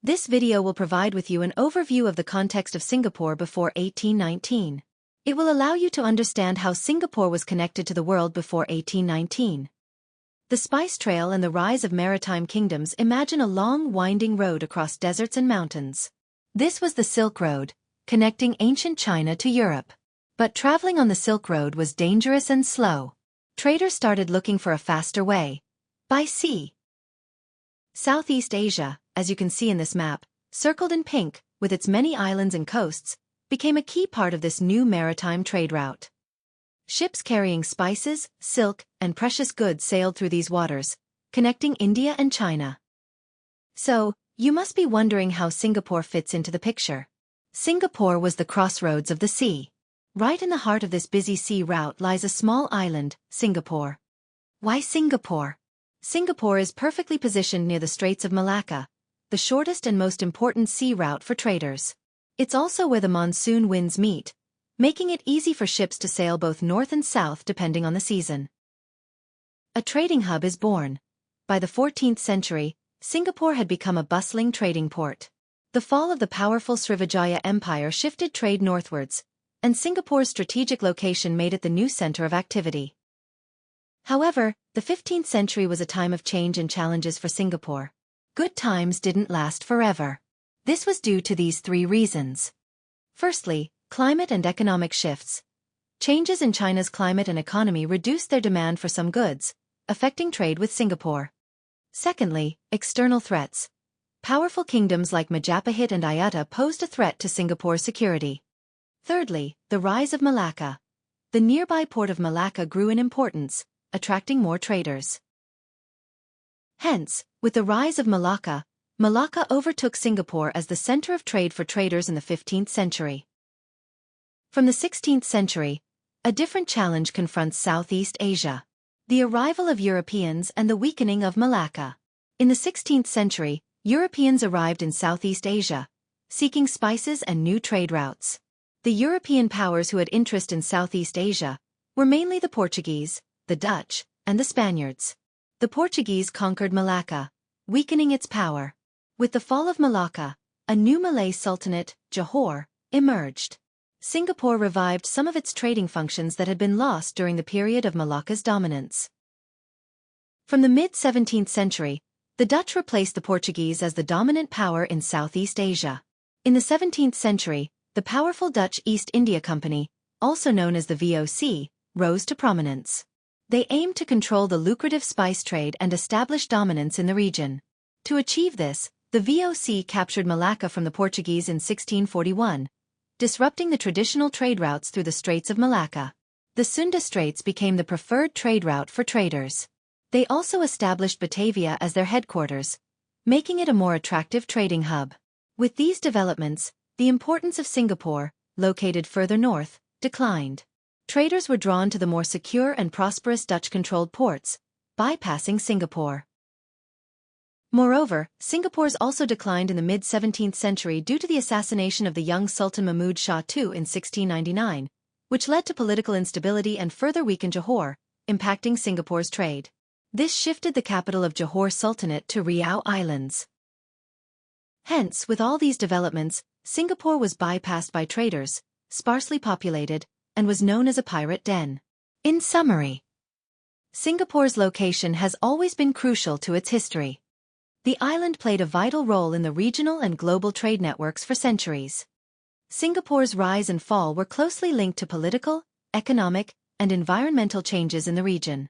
This video will provide with you an overview of the context of Singapore before 1819. It will allow you to understand how Singapore was connected to the world before 1819. The Spice Trail and the rise of maritime kingdoms. Imagine a long, winding road across deserts and mountains. This was the Silk Road, connecting ancient China to Europe. But traveling on the Silk Road was dangerous and slow. Traders started looking for a faster way. By sea. Southeast Asia, as you can see in this map, circled in pink, with its many islands and coasts, became a key part of this new maritime trade route. Ships carrying spices, silk, and precious goods sailed through these waters, connecting India and China. So, you must be wondering how Singapore fits into the picture. Singapore was the crossroads of the sea. Right in the heart of this busy sea route lies a small island, Singapore. Why Singapore? Singapore is perfectly positioned near the Straits of Malacca, the shortest and most important sea route for traders. It's also where the monsoon winds meet, making it easy for ships to sail both north and south depending on the season. A trading hub is born. By the 14th century, Singapore had become a bustling trading port. The fall of the powerful Srivijaya Empire shifted trade northwards, and Singapore's strategic location made it the new center of activity. However, the 15th century was a time of change and challenges for Singapore. Good times didn't last forever. This was due to these three reasons. Firstly, climate and economic shifts. Changes in China's climate and economy reduced their demand for some goods, affecting trade with Singapore. Secondly, external threats. Powerful kingdoms like Majapahit and Ayutthaya posed a threat to Singapore's security. Thirdly, the rise of Malacca. The nearby port of Malacca grew in importance, attracting more traders. Hence, with the rise of Malacca, Malacca overtook Singapore as the center of trade for traders in the 15th century. From the 16th century, a different challenge confronts Southeast Asia. The arrival of Europeans and the weakening of Malacca. In the 16th century, Europeans arrived in Southeast Asia, seeking spices and new trade routes. The European powers who had interest in Southeast Asia were mainly the Portuguese, the Dutch, and the Spaniards. The Portuguese conquered Malacca, weakening its power. With the fall of Malacca, a new Malay Sultanate, Johor, emerged. Singapore revived some of its trading functions that had been lost during the period of Malacca's dominance. From the mid-17th century, the Dutch replaced the Portuguese as the dominant power in Southeast Asia. In the 17th century, the powerful Dutch East India Company, also known as the VOC, rose to prominence. They aimed to control the lucrative spice trade and establish dominance in the region. To achieve this, the VOC captured Malacca from the Portuguese in 1641, disrupting the traditional trade routes through the Straits of Malacca. The Sunda Straits became the preferred trade route for traders. They also established Batavia as their headquarters, making it a more attractive trading hub. With these developments, the importance of Singapore, located further north, declined. Traders were drawn to the more secure and prosperous Dutch-controlled ports, bypassing Singapore. Moreover, Singapore's also declined in the mid-17th century due to the assassination of the young Sultan Mahmud Shah II in 1699, which led to political instability and further weakened Johor, impacting Singapore's trade. This shifted the capital of Johor Sultanate to Riau Islands. Hence, with all these developments, Singapore was bypassed by traders, sparsely populated, and was known as a pirate den. In summary, Singapore's location has always been crucial to its history. The island played a vital role in the regional and global trade networks for centuries. Singapore's rise and fall were closely linked to political, economic, and environmental changes in the region.